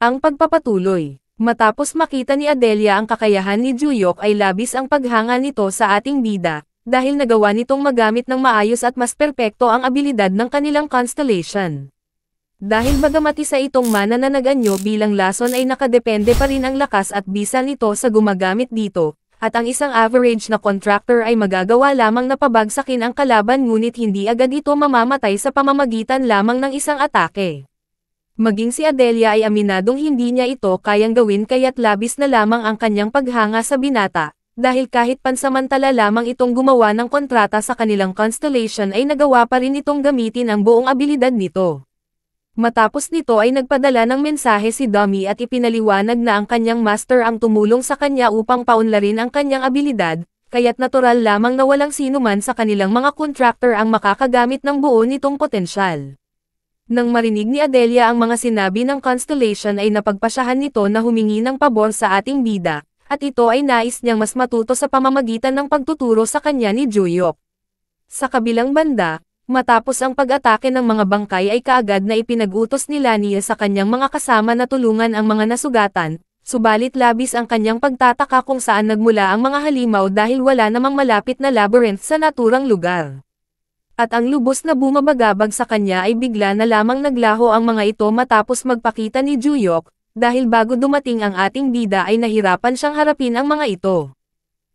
Ang pagpapatuloy. Matapos makita ni Adelia ang kakayahan ni Juyok ay labis ang paghanga nito sa ating bida, dahil nagawa nitong magamit ng maayos at mas perpekto ang abilidad ng kanilang constellation. Dahil bagamat isa itong mana na nag-anyo bilang lason ay nakadepende pa rin ang lakas at bisa nito sa gumagamit dito, at ang isang average na contractor ay magagawa lamang na pabagsakin ang kalaban ngunit hindi agad ito mamamatay sa pamamagitan lamang ng isang atake. Maging si Adelia ay aminadong hindi niya ito kayang gawin kaya't labis na lamang ang kanyang paghanga sa binata, dahil kahit pansamantala lamang itong gumawa ng kontrata sa kanilang constellation ay nagawa pa rin itong gamitin ang buong abilidad nito. Matapos nito ay nagpadala ng mensahe si Dummy at ipinaliwanag na ang kanyang master ang tumulong sa kanya upang paunlarin ang kanyang abilidad, kaya't natural lamang na walang sinuman sa kanilang mga contractor ang makakagamit ng buo nitong potensyal. Nang marinig ni Adelia ang mga sinabi ng constellation ay napagpasyahan nito na humingi ng pabor sa ating bida, at ito ay nais niyang mas matuto sa pamamagitan ng pagtuturo sa kanya ni Juyok. Sa kabilang banda, matapos ang pag-atake ng mga bangkay ay kaagad na ipinag-utos ni Lania sa kanyang mga kasama na tulungan ang mga nasugatan, subalit labis ang kanyang pagtataka kung saan nagmula ang mga halimaw dahil wala namang malapit na labyrinth sa naturang lugar. At ang lubos na bumabagabag sa kanya ay bigla na lamang naglaho ang mga ito matapos magpakita ni Juyok, dahil bago dumating ang ating bida ay nahirapan siyang harapin ang mga ito.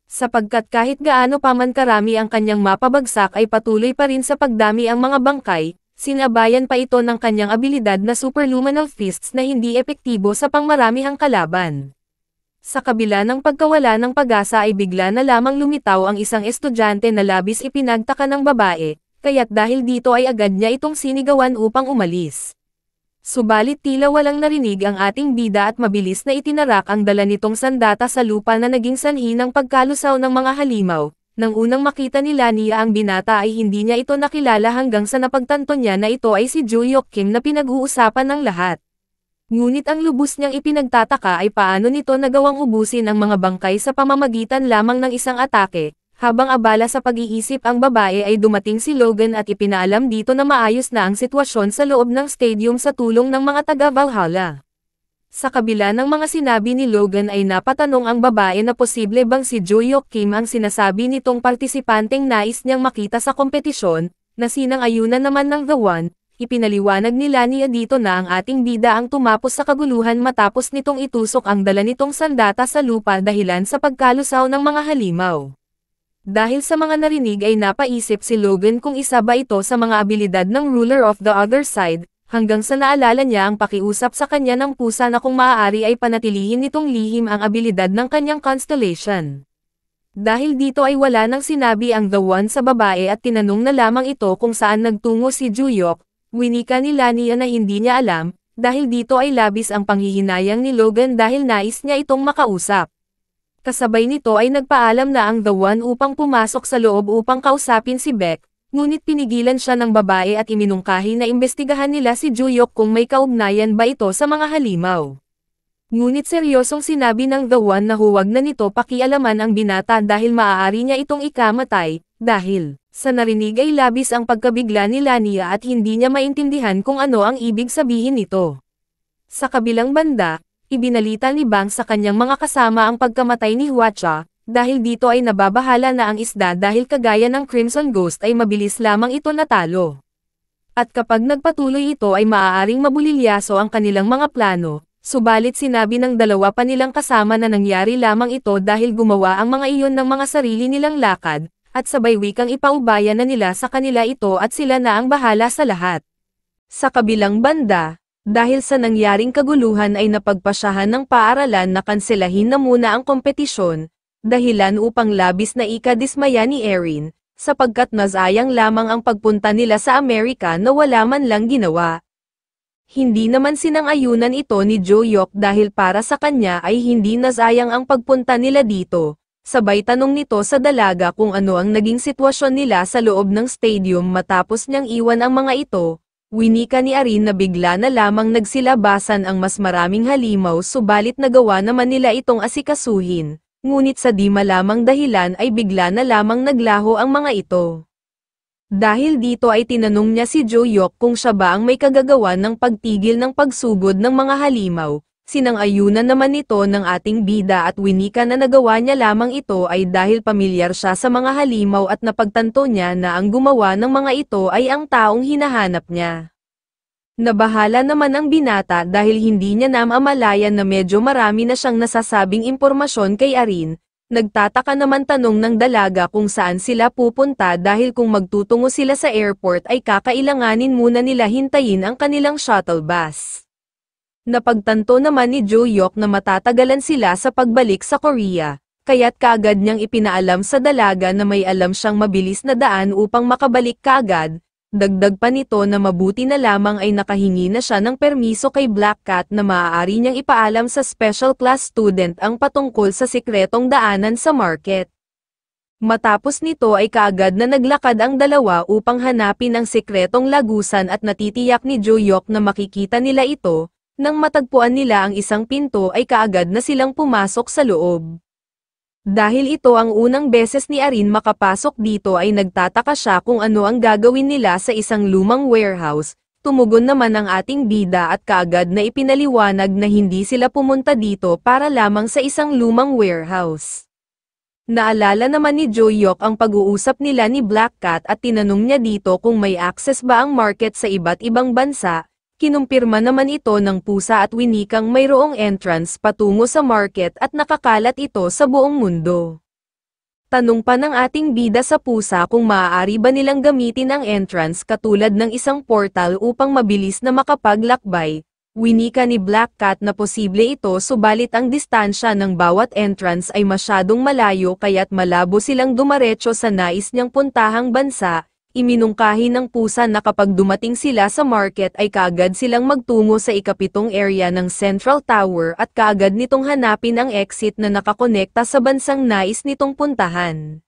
Sapagkat kahit gaano pa man karami ang kanyang mapabagsak ay patuloy pa rin sa pagdami ang mga bangkay, sinabayan pa ito ng kanyang abilidad na superluminal fists na hindi epektibo sa pangmaramihang kalaban. Sa kabila ng pagkawala ng pag-asa ay bigla na lamang lumitaw ang isang estudyante na labis ipinagtaka ng babae, kaya't dahil dito ay agad niya itong sinigawan upang umalis. Subalit tila walang narinig ang ating bida at mabilis na itinarak ang dala nitong sandata sa lupa na naging sanhi ng pagkalusaw ng mga halimaw. Nang unang makita ni Lania ang binata ay hindi niya ito nakilala hanggang sa napagtanto niya na ito ay si Juyok Kim na pinag-uusapan ng lahat. Ngunit ang lubos niyang ipinagtataka ay paano nito nagawang ubusin ang mga bangkay sa pamamagitan lamang ng isang atake. Habang abala sa pag-iisip ang babae ay dumating si Logan at ipinaalam dito na maayos na ang sitwasyon sa loob ng stadium sa tulong ng mga taga-Valhalla. Sa kabila ng mga sinabi ni Logan ay napatanong ang babae na posible bang si Juyok Kim ang sinasabi nitong partisipanteng nais niyang makita sa kompetisyon, na sinang-ayunan naman ng The One. Ipinaliwanag ni Lania dito na ang ating bida ang tumapos sa kaguluhan matapos nitong itusok ang dala nitong sandata sa lupa dahilan sa pagkalusaw ng mga halimaw. Dahil sa mga narinig ay napaisip si Logan kung isa ba ito sa mga abilidad ng Ruler of the Other Side, hanggang sa naalala niya ang pakiusap sa kanya ng pusa na kung maaari ay panatilihin nitong lihim ang abilidad ng kanyang constellation. Dahil dito ay wala nang sinabi ang The One sa babae at tinanong na lamang ito kung saan nagtungo si Juyok, winika ni Lania na hindi niya alam, dahil dito ay labis ang panghihinayang ni Logan dahil nais niya itong makausap. Kasabay nito ay nagpaalam na ang The One upang pumasok sa loob upang kausapin si Beck, ngunit pinigilan siya ng babae at iminungkahi na imbestigahan nila si Juyok kung may kaugnayan ba ito sa mga halimaw. Ngunit seryosong sinabi ng The One na huwag na nito pakialaman ang binata dahil maaari niya itong ikamatay, dahil sa narinig ay labis ang pagkabigla ni Lania at hindi niya maintindihan kung ano ang ibig sabihin nito. Sa kabilang banda, ibinalita ni Bang sa kanyang mga kasama ang pagkamatay ni Hwacha, dahil dito ay nababahala na ang isda dahil kagaya ng Crimson Ghost ay mabilis lamang ito natalo. At kapag nagpatuloy ito ay maaaring mabulilyaso ang kanilang mga plano, subalit sinabi ng dalawa pa nilang kasama na nangyari lamang ito dahil gumawa ang mga iyon ng mga sarili nilang lakad, at sabay wikang ipaubaya na nila sa kanila ito at sila na ang bahala sa lahat. Sa kabilang banda, dahil sa nangyaring kaguluhan ay napagpasyahan ng paaralan na kanselahin na muna ang kompetisyon, dahilan upang labis na ikadismaya ni Erin, sapagkat nasayang lamang ang pagpunta nila sa Amerika na wala man lang ginawa. Hindi naman sinang-ayunan ito ni Juyok dahil para sa kanya ay hindi nasayang ang pagpunta nila dito, sabay tanong nito sa dalaga kung ano ang naging sitwasyon nila sa loob ng stadium matapos niyang iwan ang mga ito. Winika ni Erin na bigla na lamang nagsilabasan ang mas maraming halimaw subalit nagawa naman nila itong asikasuhin, ngunit sa di malamang dahilan ay bigla na lamang naglaho ang mga ito. Dahil dito ay tinanong niya si Juyok kung siya ba ang may kagagawan ng pagtigil ng pagsugod ng mga halimaw, Sinang-ayunan naman nito ng ating bida at winika na nagawa niya lamang ito ay dahil pamilyar siya sa mga halimaw at napagtanto niya na ang gumawa ng mga ito ay ang taong hinahanap niya. Nabahala naman ang binata dahil hindi niya namamalayan na medyo marami na siyang nasasabing impormasyon kay Arin. Nagtataka naman tanong ng dalaga kung saan sila pupunta dahil kung magtutungo sila sa airport ay kakailanganin muna nila hintayin ang kanilang shuttle bus. Napagtanto naman ni Jo-yok na matatagalan sila sa pagbalik sa Korea, kaya't kaagad niyang ipinaalam sa dalaga na may alam siyang mabilis na daan upang makabalik kaagad. Dagdag pa nito na mabuti na lamang ay nakahingi na siya ng permiso kay Black Cat na maaari niyang ipaalam sa special class student ang patungkol sa sikretong daanan sa market. Matapos nito ay kaagad na naglakad ang dalawa upang hanapin ang sikretong lagusan at natitiyak ni Jo-yok na makikita nila ito. Nang matagpuan nila ang isang pinto ay kaagad na silang pumasok sa loob. Dahil ito ang unang beses ni Arin makapasok dito ay nagtataka siya kung ano ang gagawin nila sa isang lumang warehouse. Tumugon naman ang ating bida at kaagad na ipinaliwanag na hindi sila pumunta dito para lamang sa isang lumang warehouse. Naalala naman ni Jo-yok ang pag-uusap nila ni Black Cat at tinanong niya dito kung may access ba ang market sa iba't ibang bansa. Kinumpirma naman ito ng pusa at winikang mayroong entrance patungo sa market at nakakalat ito sa buong mundo. Tanong pa ng ating bida sa pusa kung maaari ba nilang gamitin ang entrance katulad ng isang portal upang mabilis na makapaglakbay. Winika ni Black Cat na posible ito subalit ang distansya ng bawat entrance ay masyadong malayo kaya't malabo silang dumaretso sa nais niyang puntahang bansa. Iminungkahi ng pusa na kapag dumating sila sa market ay kaagad silang magtungo sa ikapitong area ng Central Tower at kaagad nitong hanapin ang exit na nakakonekta sa bansang nais nitong puntahan.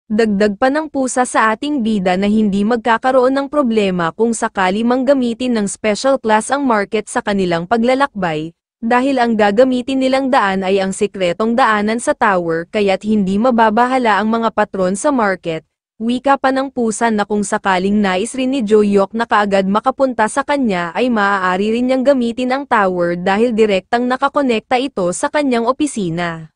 Dagdag pa ng pusa sa ating bida na hindi magkakaroon ng problema kung sakali mang gamitin ng special class ang market sa kanilang paglalakbay, dahil ang gagamitin nilang daan ay ang sikretong daanan sa tower kaya't hindi mababahala ang mga patron sa market. Wika pa ng pusa na kung sakaling nais rin ni Jo-yok na kaagad makapunta sa kanya ay maaari rin niyang gamitin ang tower dahil direktang nakakonekta ito sa kanyang opisina.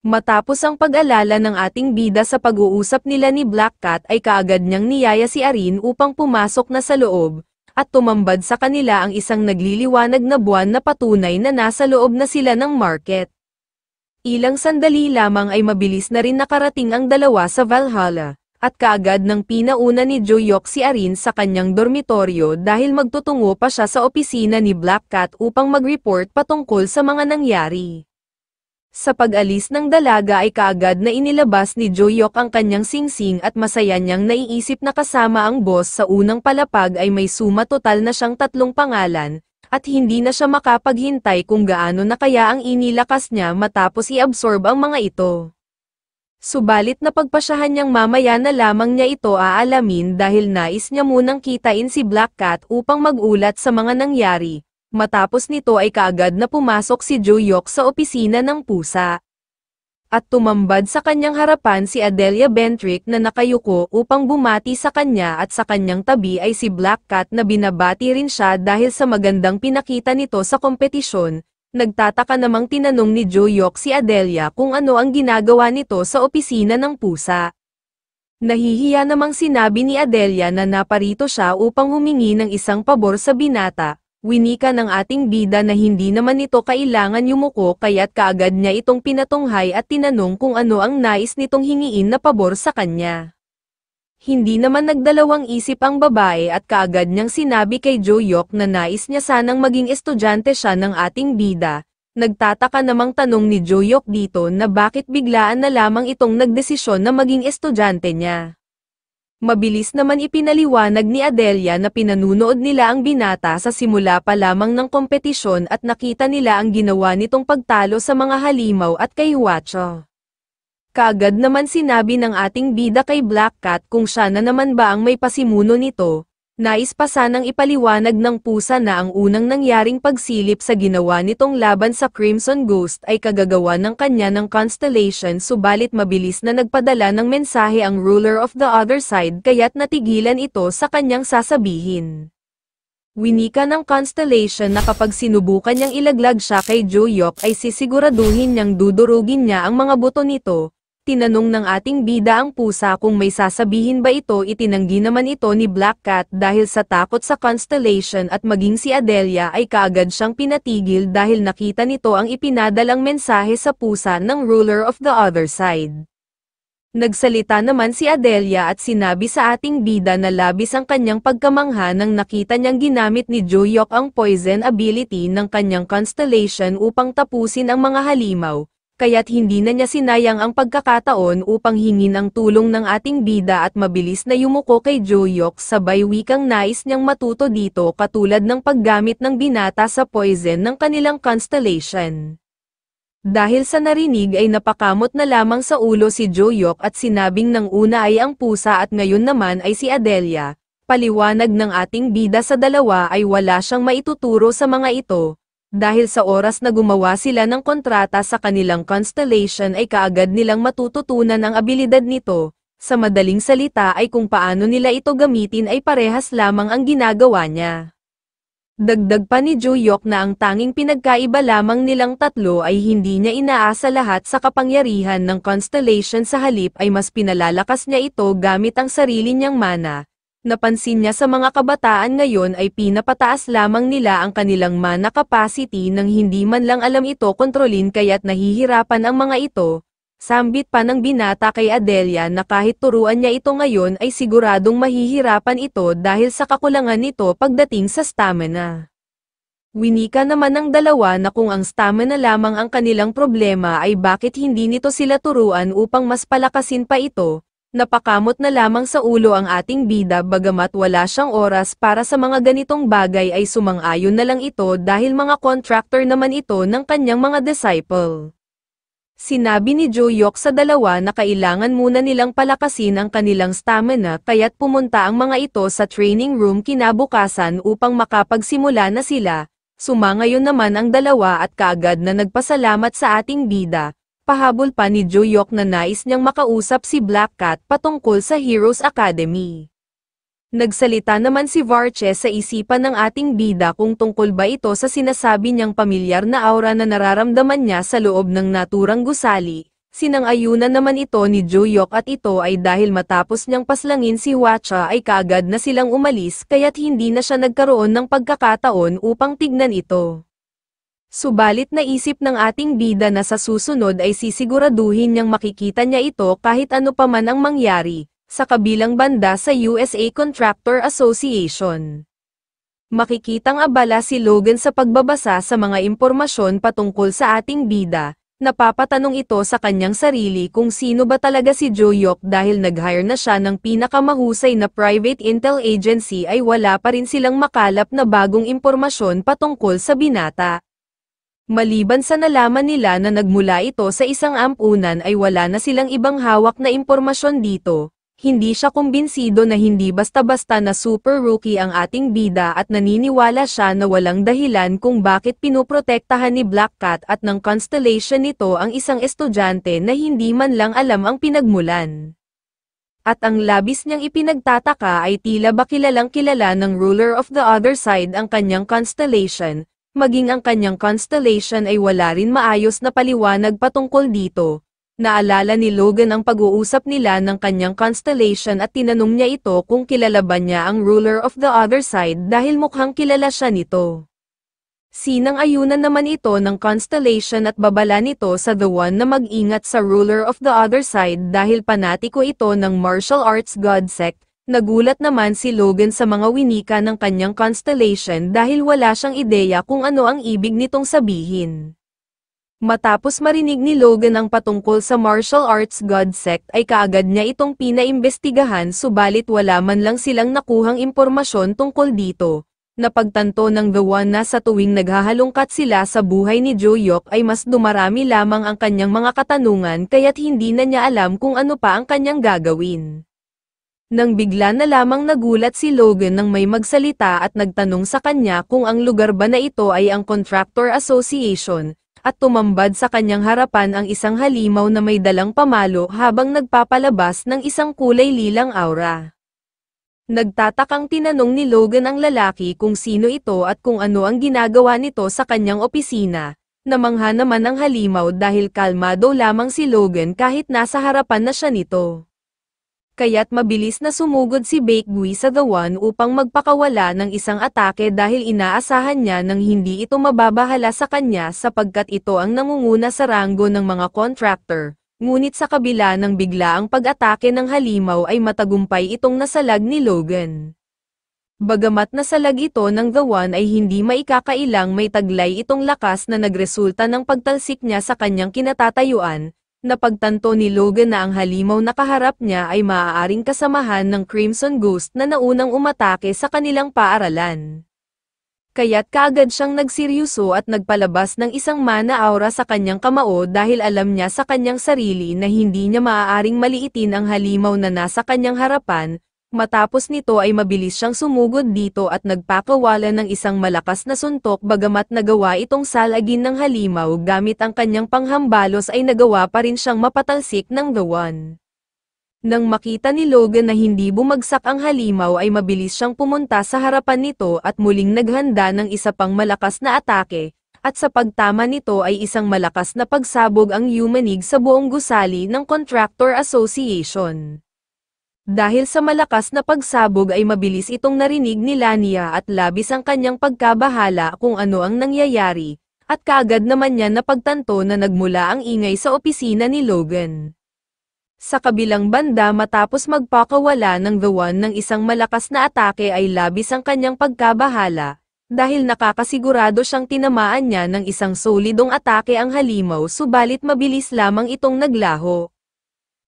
Matapos ang pag-alala ng ating bida sa pag-uusap nila ni Black Cat ay kaagad niyang niyaya si Arin upang pumasok na sa loob, at tumambad sa kanila ang isang nagliliwanag na buwan na patunay na nasa loob na sila ng market. Ilang sandali lamang ay mabilis na rin nakarating ang dalawa sa Valhalla. At kaagad nang pinauna ni Jo-yok si Arin sa kanyang dormitoryo dahil magtutungo pa siya sa opisina ni Black Cat upang mag-report patungkol sa mga nangyari. Sa pag-alis ng dalaga ay kaagad na inilabas ni Jo-yok ang kanyang singsing at masaya niyang naiisip na kasama ang boss sa unang palapag ay may suma total na siyang 3 pangalan, at hindi na siya makapaghintay kung gaano na kaya ang inilakas niya matapos i-absorb ang mga ito. Subalit napagpasyahan niyang mamaya na lamang niya ito aalamin dahil nais niya munang kitain si Black Cat upang mag-ulat sa mga nangyari. Matapos nito ay kaagad na pumasok si Jo-yok sa opisina ng pusa. At tumambad sa kanyang harapan si Adelia Bentrick na nakayuko upang bumati sa kanya at sa kanyang tabi ay si Black Cat na binabati rin siya dahil sa magandang pinakita nito sa kompetisyon. Nagtataka namang tinanong ni Jo-yok si Adelia kung ano ang ginagawa nito sa opisina ng pusa. Nahihiya namang sinabi ni Adelia na naparito siya upang humingi ng isang pabor sa binata. Winika ng ating bida na hindi naman ito kailangan yumuko kaya't kaagad niya itong pinatunghay at tinanong kung ano ang nais nitong hingiin na pabor sa kanya. Hindi naman nagdalawang isip ang babae at kaagad niyang sinabi kay Jo-yok na nais niya sanang maging estudyante siya ng ating bida. Nagtataka namang tanong ni Jo-yok dito na bakit biglaan na lamang itong nagdesisyon na maging estudyante niya. Mabilis naman ipinaliwanag ni Adelia na pinanunood nila ang binata sa simula pa lamang ng kompetisyon at nakita nila ang ginawa nitong pagtalo sa mga halimaw at kay Huacho. Kaagad naman sinabi ng ating bida kay Black Cat kung siya na naman ba ang may pasimuno nito. Nais pa sanang ipaliwanag ng pusa na ang unang nangyaring pagsilip sa ginawa nitong laban sa Crimson Ghost ay kagagawa ng kanya ng Constellation subalit mabilis na nagpadala ng mensahe ang ruler of the other side kaya't natigilan ito sa kanyang sasabihin. Winika ng Constellation na kapag sinubukan niyang ilaglag siya kay Joyok ay sisiguraduhin niyang dudurugin niya ang mga buto nito. Tinanong ng ating bida ang pusa kung may sasabihin ba ito, itinanggi naman ito ni Black Cat dahil sa takot sa Constellation at maging si Adelia ay kaagad siyang pinatigil dahil nakita nito ang ipinadalang mensahe sa pusa ng ruler of the other side. Nagsalita naman si Adelia at sinabi sa ating bida na labis ang kanyang pagkamangha nang nakita niyang ginamit ni Joyok ang poison ability ng kanyang Constellation upang tapusin ang mga halimaw, kaya't hindi na niya sinayang ang pagkakataon upang hingin ang tulong ng ating bida at mabilis na yumuko kay Joyok sabay wikang nais niyang matuto dito katulad ng paggamit ng binata sa poison ng kanilang Constellation. Dahil sa narinig ay napakamot na lamang sa ulo si Joyok at sinabing ng una ay ang pusa at ngayon naman ay si Adelia. Paliwanag ng ating bida sa dalawa ay wala siyang maituturo sa mga ito. Dahil sa oras na gumawa sila ng kontrata sa kanilang Constellation ay kaagad nilang matututunan ang abilidad nito. Sa madaling salita ay kung paano nila ito gamitin ay parehas lamang ang ginagawa niya. Dagdag pa ni Joyok na ang tanging pinagkaiba lamang nilang tatlo ay hindi niya inaasa lahat sa kapangyarihan ng Constellation, sa halip ay mas pinalalakas niya ito gamit ang sarili niyang mana. Napansin niya sa mga kabataan ngayon ay pinapataas lamang nila ang kanilang mana capacity nang hindi man lang alam ito kontrolin kaya't nahihirapan ang mga ito. Sambit pa ng binata kay Adelia na kahit turuan niya ito ngayon ay siguradong mahihirapan ito dahil sa kakulangan nito pagdating sa stamina. Winika naman ng dalawa na kung ang stamina lamang ang kanilang problema ay bakit hindi nito sila turuan upang mas palakasin pa ito. Napakamot na lamang sa ulo ang ating bida bagamat wala siyang oras para sa mga ganitong bagay ay sumang-ayon na lang ito dahil mga contractor naman ito ng kanyang mga disciple. Sinabi ni Joyok sa dalawa na kailangan muna nilang palakasin ang kanilang stamina kaya't pumunta ang mga ito sa training room kinabukasan upang makapagsimula na sila. Sumangayon naman ang dalawa at kaagad na nagpasalamat sa ating bida. Pahabol pa ni Joyok na nais niyang makausap si Black Cat patungkol sa Heroes Academy. Nagsalita naman si Varche sa isipan ng ating bida kung tungkol ba ito sa sinasabi niyang pamilyar na aura na nararamdaman niya sa loob ng naturang gusali. Sinang-ayunan naman ito ni Joyok at ito ay dahil matapos niyang paslangin si Hwacha ay kaagad na silang umalis kaya't hindi na siya nagkaroon ng pagkakataon upang tignan ito. Subalit naisip ng ating bida na sa susunod ay sisiguraduhin niyang makikita niya ito kahit ano pa man ang mangyari. Sa kabilang banda sa USA Contractor Association. Makikitang abala si Logan sa pagbabasa sa mga impormasyon patungkol sa ating bida. Napapatanong ito sa kanyang sarili kung sino ba talaga si Joyok dahil nag-hire na siya ng pinakamahusay na private intel agency ay wala pa rin silang makalap na bagong impormasyon patungkol sa binata. Maliban sa nalaman nila na nagmula ito sa isang ampunan ay wala na silang ibang hawak na impormasyon dito. Hindi siya kumbinsido na hindi basta-basta na super rookie ang ating bida at naniniwala siya na walang dahilan kung bakit pinoprotektahan ni Black Cat at ng Constellation nito ang isang estudyante na hindi man lang alam ang pinagmulan. At ang labis niyang ipinagtataka ay tila ba kilalang kilala ng ruler of the other side ang kanyang Constellation, maging ang kanyang Constellation ay wala rin maayos na paliwanag patungkol dito. Naalala ni Logan ang pag-uusap nila ng kanyang Constellation at tinanong niya ito kung kilala ba niya ang ruler of the other side dahil mukhang kilala siya nito. Sinang-ayunan naman ito ng Constellation at babala nito sa The One na mag-ingat sa ruler of the other side dahil panatiko ito ng martial arts god sect. Nagulat naman si Logan sa mga winika ng kanyang Constellation dahil wala siyang ideya kung ano ang ibig nitong sabihin. Matapos marinig ni Logan ang patungkol sa martial arts god sect ay kaagad niya itong pinaimbestigahan subalit wala man lang silang nakuhang impormasyon tungkol dito. Napagtanto ng The One na sa tuwing naghahalongkat sila sa buhay ni Joyok ay mas dumarami lamang ang kanyang mga katanungan kaya't hindi na niya alam kung ano pa ang kanyang gagawin. Nang bigla na lamang nagulat si Logan nang may magsalita at nagtanong sa kanya kung ang lugar ba na ito ay ang Contractor Association, at tumambad sa kanyang harapan ang isang halimaw na may dalang pamalo habang nagpapalabas ng isang kulay lilang aura. Nagtatakang tinanong ni Logan ang lalaki kung sino ito at kung ano ang ginagawa nito sa kanyang opisina. Namangha naman ang halimaw dahil kalmado lamang si Logan kahit nasa harapan na siya nito. Kaya't mabilis na sumugod si Bakegui sa The One upang magpakawala ng isang atake dahil inaasahan niya nang hindi ito mababahala sa kanya sapagkat ito ang nangunguna sa ranggo ng mga contractor. Ngunit sa kabila ng biglaang pag-atake ng halimaw ay matagumpay itong nasalag ni Logan. Bagamat nasalag ito ng The One ay hindi maikakailang may taglay itong lakas na nagresulta ng pagtalsik niya sa kanyang kinatatayuan. Napagtanto ni Logan na ang halimaw na kaharap niya ay maaaring kasamahan ng Crimson Ghost na naunang umatake sa kanilang paaralan. Kaya't kaagad siyang nagseryoso at nagpalabas ng isang mana aura sa kanyang kamao dahil alam niya sa kanyang sarili na hindi niya maaaring maliitin ang halimaw na nasa kanyang harapan. Matapos nito ay mabilis siyang sumugod dito at nagpakawala ng isang malakas na suntok bagamat nagawa itong salagin ng halimaw gamit ang kanyang panghambalos ay nagawa pa rin siyang mapatalsik ng The One. Nang makita ni Logan na hindi bumagsak ang halimaw ay mabilis siyang pumunta sa harapan nito at muling naghanda ng isa pang malakas na atake, at sa pagtama nito ay isang malakas na pagsabog ang yumanig sa buong gusali ng Contractor Association. Dahil sa malakas na pagsabog ay mabilis itong narinig ni Lania at labis ang kanyang pagkabahala kung ano ang nangyayari, at kaagad naman niya napagtanto na nagmula ang ingay sa opisina ni Logan. Sa kabilang banda matapos magpakawala ng The One ng isang malakas na atake ay labis ang kanyang pagkabahala, dahil nakakasigurado siyang tinamaan niya ng isang solidong atake ang halimaw subalit mabilis lamang itong naglaho.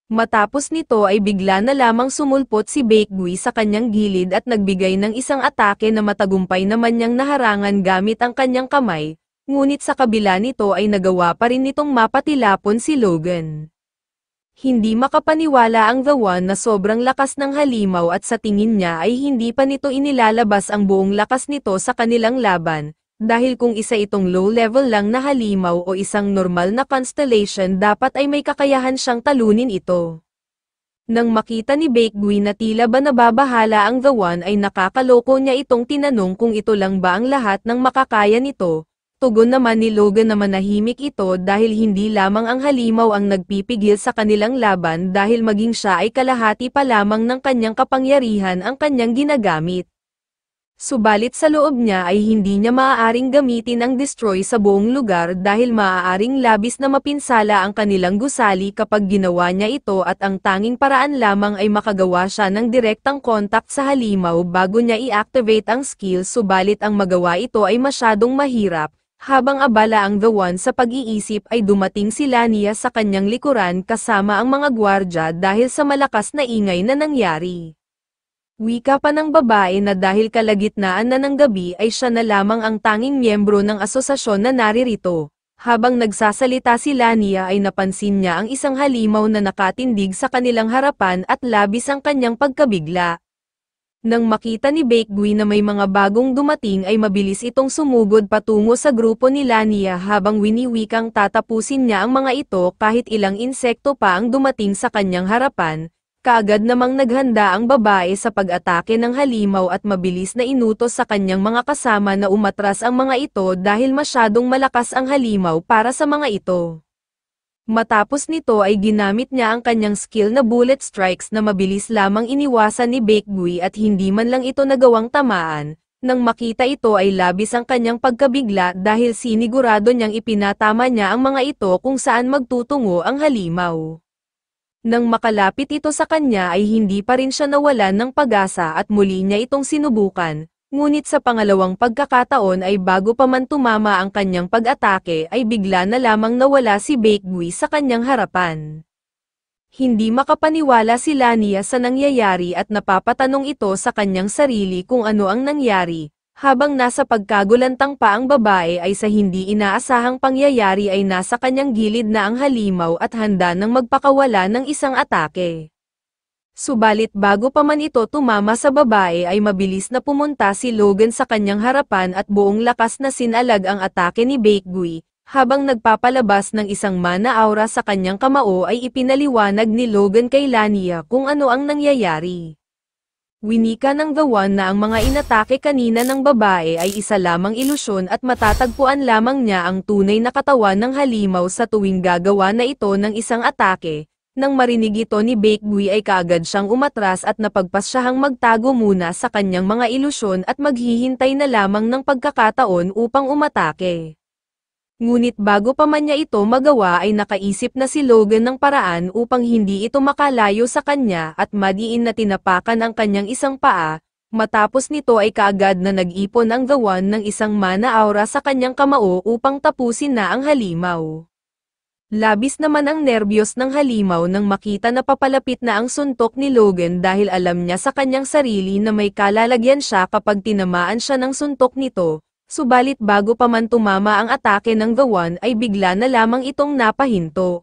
Matapos nito ay bigla na lamang sumulpot si Bakegui sa kanyang gilid at nagbigay ng isang atake na matagumpay naman niyang naharangan gamit ang kanyang kamay, ngunit sa kabila nito ay nagawa pa rin nitong mapatilapon si Logan. Hindi makapaniwala ang The One na sobrang lakas ng halimaw at sa tingin niya ay hindi pa nito inilalabas ang buong lakas nito sa kanilang laban, dahil kung isa itong low-level lang na halimaw o isang normal na constellation dapat ay may kakayahan siyang talunin ito. Nang makita ni Bakegui na tila ba nababahala ang The One ay nakakaloko niya itong tinanong kung ito lang ba ang lahat ng makakaya nito. Tugon naman ni Logan na manahimik ito dahil hindi lamang ang halimaw ang nagpipigil sa kanilang laban dahil maging siya ay kalahati pa lamang ng kanyang kapangyarihan ang kanyang ginagamit. Subalit sa loob niya ay hindi niya maaaring gamitin ang destroy sa buong lugar dahil maaaring labis na mapinsala ang kanilang gusali kapag ginawa niya ito at ang tanging paraan lamang ay makagawa siya ng direktang contact sa halimaw bago niya i-activate ang skill subalit ang magawa ito ay masyadong mahirap. Habang abala ang The One sa pag-iisip ay dumating si Lania sa kanyang likuran kasama ang mga gwardya dahil sa malakas na ingay na nangyari. Wika pa ng babae na dahil kalagitnaan na ng gabi ay siya na lamang ang tanging miyembro ng asosasyon na naririto. Habang nagsasalita si Lania ay napansin niya ang isang halimaw na nakatindig sa kanilang harapan at labis ang kanyang pagkabigla. Nang makita ni Bakegui na may mga bagong dumating ay mabilis itong sumugod patungo sa grupo ni Lania habang winiwikang tatapusin niya ang mga ito kahit ilang insekto pa ang dumating sa kanyang harapan. Kaagad namang naghanda ang babae sa pag-atake ng halimaw at mabilis na inutos sa kanyang mga kasama na umatras ang mga ito dahil masyadong malakas ang halimaw para sa mga ito. Matapos nito ay ginamit niya ang kanyang skill na bullet strikes na mabilis lamang iniwasan ni Bakegui at hindi man lang ito nagawang tamaan. Nang makita ito ay labis ang kanyang pagkabigla dahil sinigurado niyang ipinatama niya ang mga ito kung saan magtutungo ang halimaw. Nang makalapit ito sa kanya ay hindi pa rin siya nawalan ng pag-asa at muli niya itong sinubukan. Ngunit sa pangalawang pagkakataon ay bago pa man tumama ang kanyang pag-atake ay bigla na lamang nawala si Bakegui sa kanyang harapan. Hindi makapaniwala si Lania sa nangyayari at napapatanong ito sa kanyang sarili kung ano ang nangyari. Habang nasa pagkagulantang pa ang babae ay sa hindi inaasahang pangyayari ay nasa kanyang gilid na ang halimaw at handa nang magpakawala ng isang atake. Subalit bago pa man ito tumama sa babae ay mabilis na pumunta si Logan sa kanyang harapan at buong lakas na sinalag ang atake ni Bakegui, habang nagpapalabas ng isang mana aura sa kanyang kamao ay ipinaliwanag ni Logan kay Lania kung ano ang nangyayari. Winika ng gawan na ang mga inatake kanina ng babae ay isa lamang ilusyon at matatagpuan lamang niya ang tunay na katawan ng halimaw sa tuwing gagawa na ito ng isang atake. Nang marinig ito ni Baekgui ay kaagad siyang umatras at napagpasyahang magtago muna sa kanyang mga ilusyon at maghihintay na lamang ng pagkakataon upang umatake. Ngunit bago pa man niya ito magawa ay nakaisip na si Logan ng paraan upang hindi ito makalayo sa kanya at madiin na tinapakan ang kanyang isang paa, matapos nito ay kaagad na nag-ipon ang gawan ng isang mana aura sa kanyang kamao upang tapusin na ang halimaw. Labis naman ang nerbiyos ng halimaw nang makita na papalapit na ang suntok ni Logan dahil alam niya sa kanyang sarili na may kalalagyan siya kapag tinamaan siya ng suntok nito. Subalit bago pa man tumama ang atake ng gawan ay bigla na lamang itong napahinto.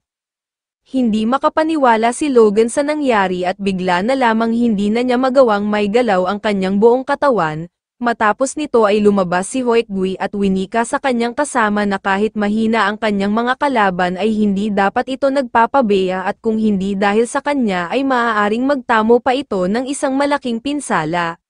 Hindi makapaniwala si Logan sa nangyari at bigla na lamang hindi na niya magawang may galaw ang kanyang buong katawan, matapos nito ay lumabas si Baekgui at winika sa kanyang kasama na kahit mahina ang kanyang mga kalaban ay hindi dapat ito nagpapabeya at kung hindi dahil sa kanya ay maaaring magtamo pa ito ng isang malaking pinsala.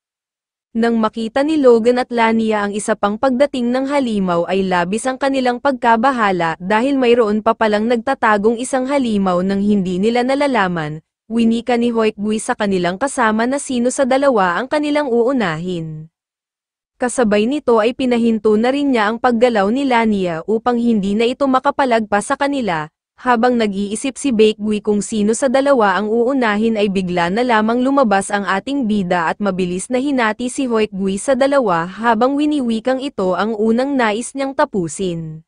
Nang makita ni Logan at Lania ang isa pang pagdating ng halimaw ay labis ang kanilang pagkabahala dahil mayroon pa palang nagtatagong isang halimaw nang hindi nila nalalaman, winika ni Baekgui sa kanilang kasama na sino sa dalawa ang kanilang uunahin. Kasabay nito ay pinahinto na rin niya ang paggalaw ni Lania upang hindi na ito makapalagpas sa kanila. Habang nag-iisip si Baekgui kung sino sa dalawa ang uunahin ay bigla na lamang lumabas ang ating bida at mabilis na hinati si Baekgui sa dalawa habang winiwikang ito ang unang nais niyang tapusin.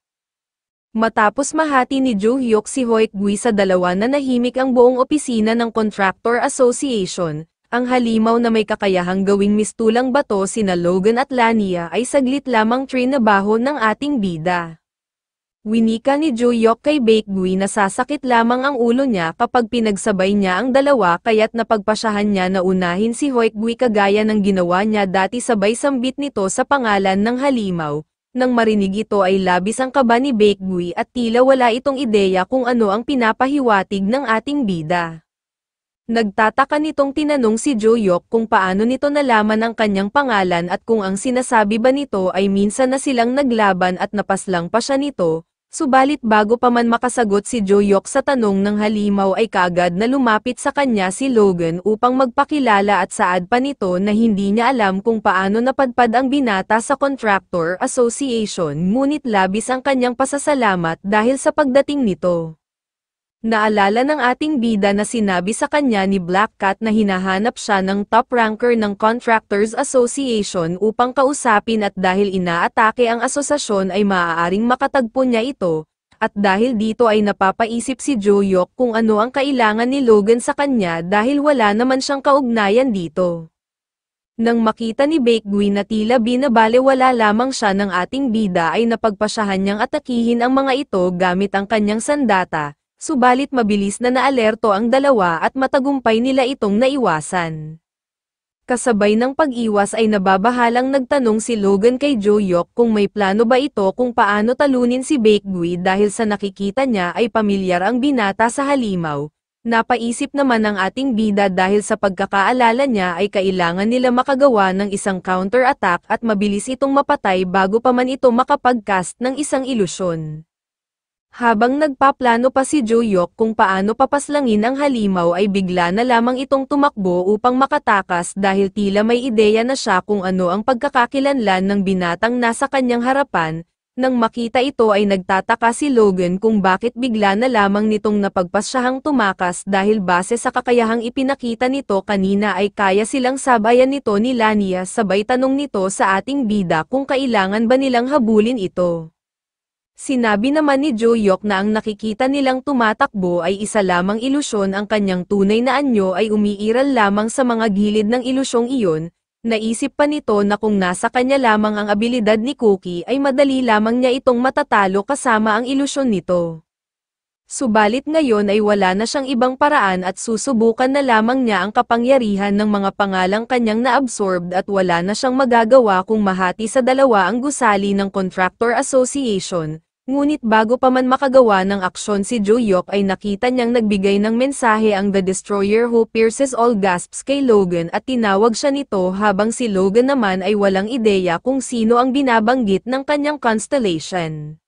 Matapos mahati ni Jo Hyuk si Baekgui sa dalawa na nahimik ang buong opisina ng Contractor Association, ang halimaw na may kakayahang gawing mistulang bato sina Logan at Lania ay saglit lamang trinabaho ng ating bida. Winika ni Jo Hyuk kay Baekgui na sasakit lamang ang ulo niya kapag pinagsabay niya ang dalawa kaya't napagpasyahan niya na unahin si Baekgui kagaya ng ginawa niya dati sabay sambit nito sa pangalan ng halimaw. Nang marinig ito ay labis ang kaba ni Baekgui at tila wala itong ideya kung ano ang pinapahiwatig ng ating bida. Nagtataka nitong tinanong si Jo Hyuk kung paano nito nalaman ang kanyang pangalan at kung ang sinasabi ba nito ay minsan na silang naglaban at napaslang pa siya nito. Subalit bago pa man makasagot si Jo Hyuk sa tanong ng halimaw ay kaagad na lumapit sa kanya si Logan upang magpakilala at saad pa nito na hindi niya alam kung paano napadpad ang binata sa Contractor Association ngunit labis ang kanyang pasasalamat dahil sa pagdating nito. Naalala ng ating bida na sinabi sa kanya ni Black Cat na hinahanap siya ng top ranker ng Contractors Association upang kausapin at dahil inaatake ang asosasyon ay maaaring makatagpo niya ito, at dahil dito ay napapaisip si Jo Hyuk kung ano ang kailangan ni Logan sa kanya dahil wala naman siyang kaugnayan dito. Nang makita ni Baekgui na tila binabalewala lamang siya ng ating bida ay napagpasyahan niyang atakihin ang mga ito gamit ang kanyang sandata. Subalit mabilis na naalerto ang dalawa at matagumpay nila itong naiwasan. Kasabay ng pag-iwas ay nababahalang nagtanong si Logan kay Jo Hyuk kung may plano ba ito kung paano talunin si Baekgui dahil sa nakikita niya ay pamilyar ang binata sa halimaw. Napaisip naman ang ating bida dahil sa pagkakaalala niya ay kailangan nila makagawa ng isang counter-attack at mabilis itong mapatay bago pa man ito makapag-cast ng isang ilusyon. Habang nagpaplano pa si Jo Hyuk kung paano papaslangin ang halimaw ay bigla na lamang itong tumakbo upang makatakas dahil tila may ideya na siya kung ano ang pagkakakilanlan ng binatang nasa kanyang harapan. Nang makita ito ay nagtataka si Logan kung bakit bigla na lamang nitong napagpasyahang tumakas dahil base sa kakayahang ipinakita nito kanina ay kaya silang sabayan nito ni Lania sabay tanong nito sa ating bida kung kailangan ba nilang habulin ito. Sinabi naman ni Jo Hyuk na ang nakikita nilang tumatakbo ay isa lamang ilusyon ang kanyang tunay na anyo ay umiiral lamang sa mga gilid ng ilusyong iyon. Naisip pa nito na kung nasa kanya lamang ang abilidad ni Cookie ay madali lamang niya itong matatalo kasama ang ilusyon nito. Subalit ngayon ay wala na siyang ibang paraan at susubukan na lamang niya ang kapangyarihan ng mga pangalang kanyang na-absorbed at wala na siyang magagawa kung mahati sa dalawa ang gusali ng Contractor Association. Ngunit bago pa man makagawa ng aksyon si Joyok ay nakita niyang nagbigay ng mensahe ang The Destroyer who pierces all gasps kay Logan at tinawag siya nito habang si Logan naman ay walang ideya kung sino ang binabanggit ng kanyang constellation.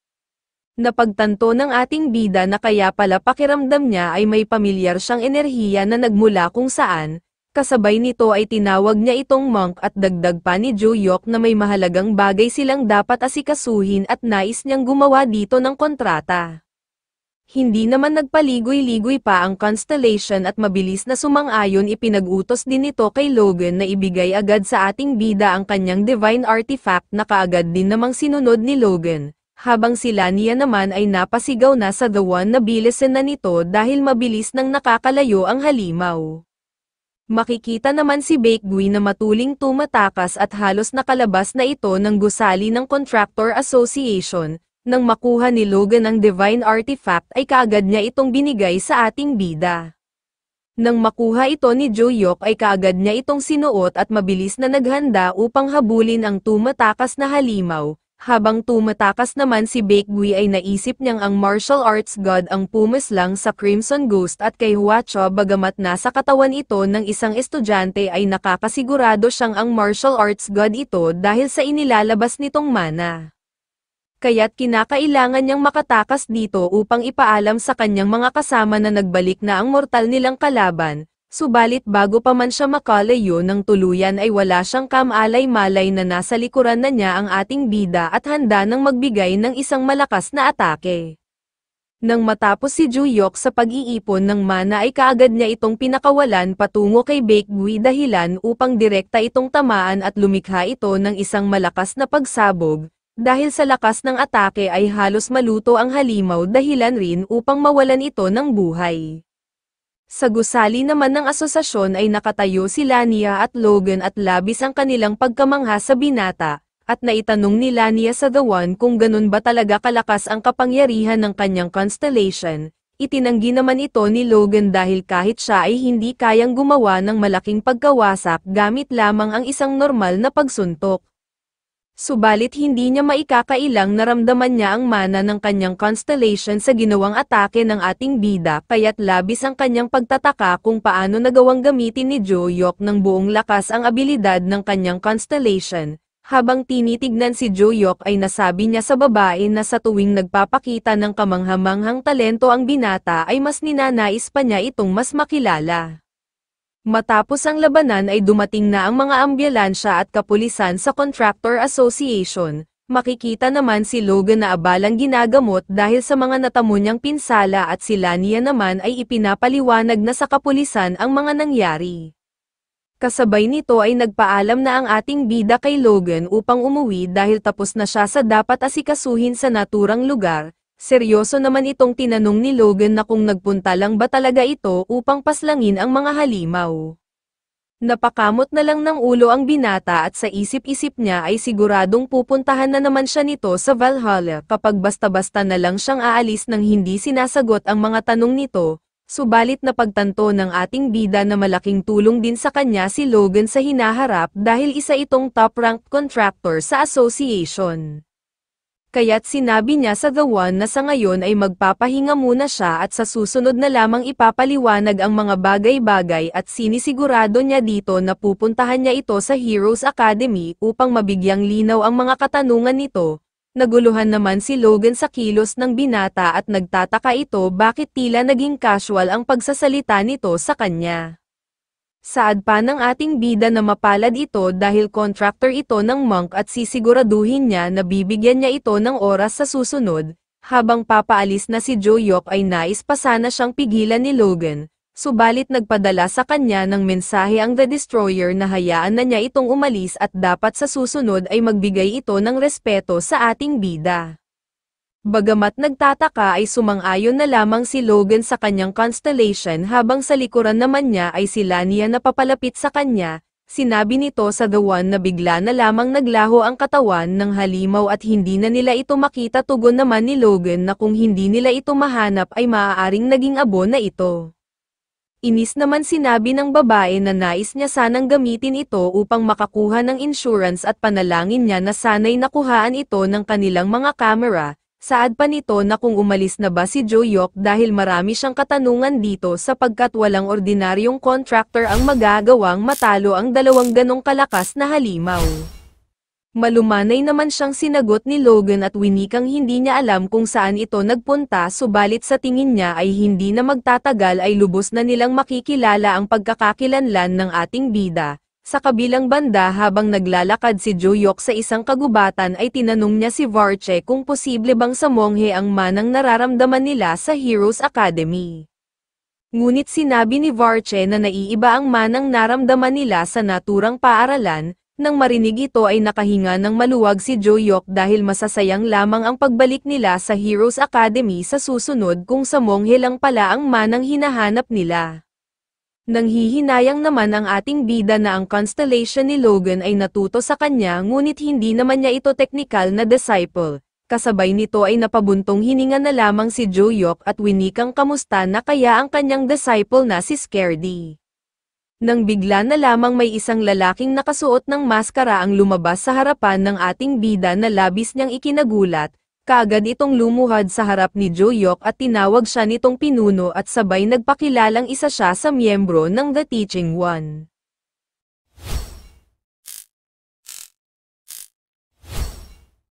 Napagtanto ng ating bida na kaya pala pakiramdam niya ay may pamilyar siyang enerhiya na nagmula kung saan, kasabay nito ay tinawag niya itong monk at dagdag pa ni Joyok na may mahalagang bagay silang dapat asikasuhin at nais niyang gumawa dito ng kontrata. Hindi naman nagpaligoy-ligoy pa ang constellation at mabilis na sumang-ayon ipinag-utos din nito kay Logan na ibigay agad sa ating bida ang kanyang divine artifact na kaagad din namang sinunod ni Logan, habang si Lania naman ay napasigaw na sa The One na bilisan na nito dahil mabilis nang nakakalayo ang halimaw. Makikita naman si Bakegui na matuling tumatakas at halos nakalabas na ito ng gusali ng Contractor Association. Nang makuha ni Logan ang Divine Artifact ay kaagad niya itong binigay sa ating bida. Nang makuha ito ni Joyok ay kaagad niya itong sinuot at mabilis na naghanda upang habulin ang tumatakas na halimaw. Habang tumatakas naman si Bakegui ay naisip niyang ang martial arts god ang pumaslang sa Crimson Ghost at kay Huacho bagamat nasa katawan ito ng isang estudyante ay nakakasigurado siyang ang martial arts god ito dahil sa inilalabas nitong mana. Kaya't kinakailangan niyang makatakas dito upang ipaalam sa kanyang mga kasama na nagbalik na ang mortal nilang kalaban. Subalit bago pa man siya makalayo ng tuluyan ay wala siyang kamalay-malay na nasa likuran na niya ang ating bida at handa nang magbigay ng isang malakas na atake. Nang matapos si Joyok sa pag-iipon ng mana ay kaagad niya itong pinakawalan patungo kay Bakegui dahilan upang direkta itong tamaan at lumikha ito ng isang malakas na pagsabog. Dahil sa lakas ng atake ay halos maluto ang halimaw dahilan rin upang mawalan ito ng buhay. Sa gusali naman ng asosasyon ay nakatayo si Lania at Logan at labis ang kanilang pagkamangha sa binata, at naitanong ni Lania sa The One kung ganun ba talaga kalakas ang kapangyarihan ng kanyang constellation. Itinanggi naman ito ni Logan dahil kahit siya ay hindi kayang gumawa ng malaking pagkawasak gamit lamang ang isang normal na pagsuntok. Subalit hindi niya maikakailang naramdaman niya ang mana ng kanyang constellation sa ginawang atake ng ating bida kaya't labis ang kanyang pagtataka kung paano nagawang gamitin ni Joyok ng buong lakas ang abilidad ng kanyang constellation. Habang tinitignan si Joyok ay nasabi niya sa babae na sa tuwing nagpapakita ng kamanghamanghang talento ang binata ay mas ninanais pa niya itong mas makilala. Matapos ang labanan ay dumating na ang mga ambulansya at kapulisan sa Contractor Association. Makikita naman si Logan na abalang ginagamot dahil sa mga natamo niyang pinsala at si Lania naman ay ipinapaliwanag na sa kapulisan ang mga nangyari. Kasabay nito ay nagpaalam na ang ating bida kay Logan upang umuwi dahil tapos na siya sa dapat asikasuhin sa naturang lugar. Seryoso naman itong tinanong ni Logan na kung nagpunta lang ba talaga ito upang paslangin ang mga halimaw. Napakamot na lang ng ulo ang binata at sa isip-isip niya ay siguradong pupuntahan na naman siya nito sa Valhalla kapag basta-basta na lang siyang aalis nang hindi sinasagot ang mga tanong nito. Subalit napagtanto ng ating bida na malaking tulong din sa kanya si Logan sa hinaharap dahil isa itong top-ranked contractor sa association. Kaya't sinabi niya sa The One na sa ngayon ay magpapahinga muna siya at sa susunod na lamang ipapaliwanag ang mga bagay-bagay at sinisigurado niya dito na pupuntahan niya ito sa Heroes Academy upang mabigyang linaw ang mga katanungan nito. Naguluhan naman si Logan sa kilos ng binata at nagtataka ito bakit tila naging casual ang pagsasalita nito sa kanya. Saad pa ng ating bida na mapalad ito dahil contractor ito ng monk at sisiguraduhin niya na bibigyan niya ito ng oras sa susunod, habang papaalis na si Joyok ay nais pa sana siyang pigilan ni Logan, subalit nagpadala sa kanya ng mensahe ang The Destroyer na hayaan na niya itong umalis at dapat sa susunod ay magbigay ito ng respeto sa ating bida. Bagamat nagtataka ay sumang-ayon na lamang si Logan sa kanyang constellation habang sa likuran naman niya ay si Lania na papalapit sa kanya. Sinabi nito sa The One na bigla na lamang naglaho ang katawan ng halimaw at hindi na nila ito makita. Tugon naman ni Logan na kung hindi nila ito mahanap ay maaaring naging abo na ito. Inis naman sinabi ng babae na nais niya sanang gamitin ito upang makakuha ng insurance at panalangin niya na sana'y nakuhaan ito ng kanilang mga kamera. Saad pa nito na kung umalis na ba si Joyok dahil marami siyang katanungan dito sapagkat walang ordinaryong contractor ang magagawang matalo ang dalawang ganong kalakas na halimaw. Malumanay naman siyang sinagot ni Logan at winikang hindi niya alam kung saan ito nagpunta subalit sa tingin niya ay hindi na magtatagal ay lubos na nilang makikilala ang pagkakakilanlan ng ating bida. Sa kabilang banda habang naglalakad si Joyok sa isang kagubatan ay tinanong niya si Varche kung posible bang sa monghe ang manang nararamdaman nila sa Heroes Academy. Ngunit sinabi ni Varche na naiiba ang manang naramdaman nila sa naturang paaralan. Nang marinig ito ay nakahinga ng maluwag si Joyok dahil masasayang lamang ang pagbalik nila sa Heroes Academy sa susunod kung sa monghe lang pala ang manang hinahanap nila. Nanghihinayang naman ang ating bida na ang constellation ni Logan ay natuto sa kanya ngunit hindi naman niya ito teknikal na disciple. Kasabay nito ay napabuntong hininga na lamang si Joyok at winikang kamusta na kaya ang kanyang disciple na si Scaredy. Nang bigla na lamang may isang lalaking nakasuot ng maskara ang lumabas sa harapan ng ating bida na labis niyang ikinagulat. Kaagad itong lumuhad sa harap ni Joyok at tinawag siya nitong pinuno at sabay nagpakilalang isa siya sa miyembro ng The Teaching One.